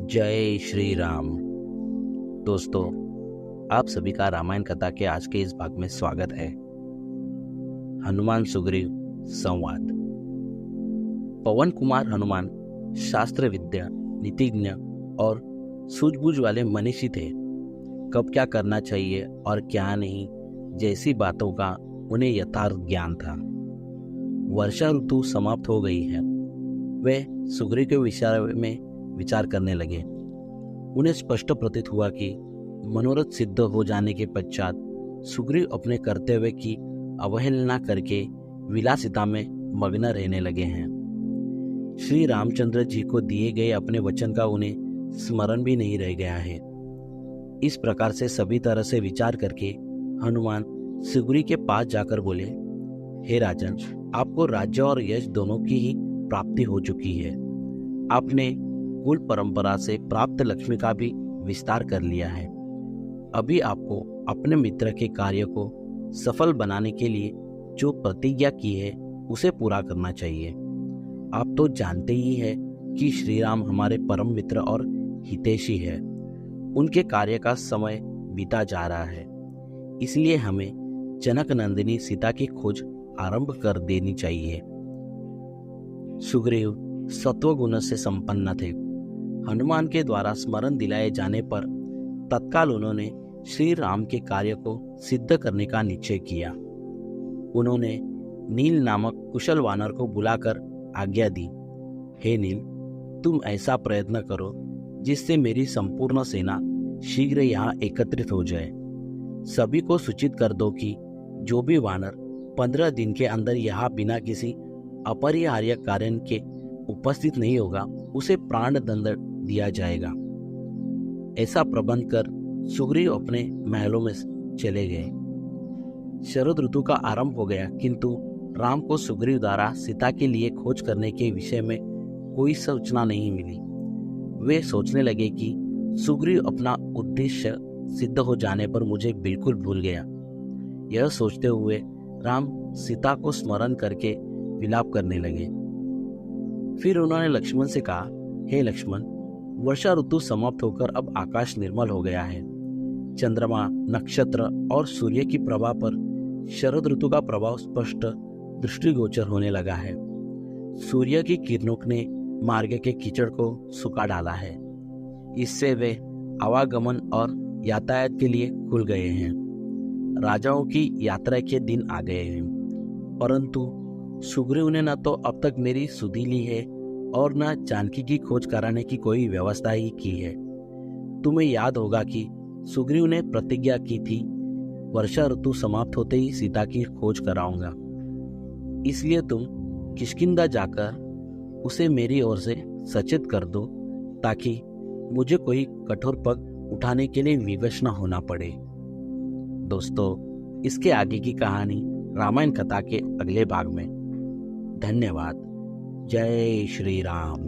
जय श्री राम। दोस्तों, आप सभी का रामायण कथा के आज के इस भाग में स्वागत है। हनुमान सुग्रीव संवाद। पवन कुमार हनुमान शास्त्र विद्या, नीतिज्ञ और सूझबूझ वाले मनीषी थे। कब क्या करना चाहिए और क्या नहीं जैसी बातों का उन्हें यथार्थ ज्ञान था। वर्षा ऋतु समाप्त हो गई है। वे सुग्रीव के विषय में विचार करने लगे। उन्हें स्पष्ट प्रतीत हुआ कि मनोरथ सिद्ध हो जाने के पश्चात सुग्रीव अपने कर्तव्य की अवहेलना करके विलासिता में मग्न रहने लगे हैं। श्री रामचंद्र जी को दिए गए अपने वचन का उन्हें स्मरण भी नहीं रह गया है। इस प्रकार से सभी तरह से विचार करके हनुमान सुग्रीव के पास जाकर बोले, हे राजन, आपको राज्य और यश दोनों की ही प्राप्ति हो चुकी है। आपने कुल परंपरा से प्राप्त लक्ष्मी का भी विस्तार कर लिया है। अभी आपको अपने मित्र के कार्य को सफल बनाने के लिए जो प्रतिज्ञा की है उसे पूरा करना चाहिए। आप तो जानते ही हैं कि श्री राम हमारे परम मित्र और हितैषी है। उनके कार्य का समय बीता जा रहा है, इसलिए हमें जनक नंदिनी सीता की खोज आरंभ कर देनी चाहिए। सुग्रीव सत्वगुण से संपन्न थे। हनुमान के द्वारा स्मरण दिलाए जाने पर तत्काल उन्होंने श्री राम के कार्य को सिद्ध करने का निश्चय किया। उन्होंने नील नामक कुशल वानर को बुलाकर आज्ञा दी, हे नील, तुम ऐसा प्रयत्न करो जिससे मेरी संपूर्ण सेना शीघ्र यहाँ एकत्रित हो जाए। सभी को सूचित कर दो कि जो भी वानर 15 दिन के अंदर यहाँ बिना किसी अपरिहार्य कारण के उपस्थित नहीं होगा उसे प्राण दंड दिया जाएगा। ऐसा प्रबंध कर सुग्रीव अपने महलों में चले गए। शरद ऋतु का आरंभ हो गया, किंतु राम को सुग्रीव द्वारा सीता के लिए खोज करने के विषय में कोई सूचना नहीं मिली। वे सोचने लगे कि सुग्रीव अपना उद्देश्य सिद्ध हो जाने पर मुझे बिल्कुल भूल गया। यह सोचते हुए राम सीता को स्मरण करके विलाप करने लगे। फिर उन्होंने लक्ष्मण से कहा, हे लक्ष्मण, वर्षा ऋतु समाप्त होकर अब आकाश निर्मल हो गया है। चंद्रमा, नक्षत्र और सूर्य की प्रभा पर शरद ऋतु का प्रभाव स्पष्ट दृष्टिगोचर होने लगा है। सूर्य की किरणों ने मार्ग के कीचड़ को सुखा डाला है। इससे वे आवागमन और यातायात के लिए खुल गए हैं। राजाओं की यात्रा के दिन आ गए हैं, परंतु सुग्रीव ने न तो अब तक मेरी सुधि ली है और न जानकी की खोज कराने की कोई व्यवस्था ही की है। तुम्हें याद होगा कि सुग्रीव ने प्रतिज्ञा की थी, वर्षा ऋतु समाप्त होते ही सीता की खोज कराऊंगा। इसलिए तुम किष्किंधा जाकर उसे मेरी ओर से सचेत कर दो, ताकि मुझे कोई कठोर पग उठाने के लिए विवश न होना पड़े। दोस्तों, इसके आगे की कहानी रामायण कथा के अगले भाग में। धन्यवाद। जय श्री राम।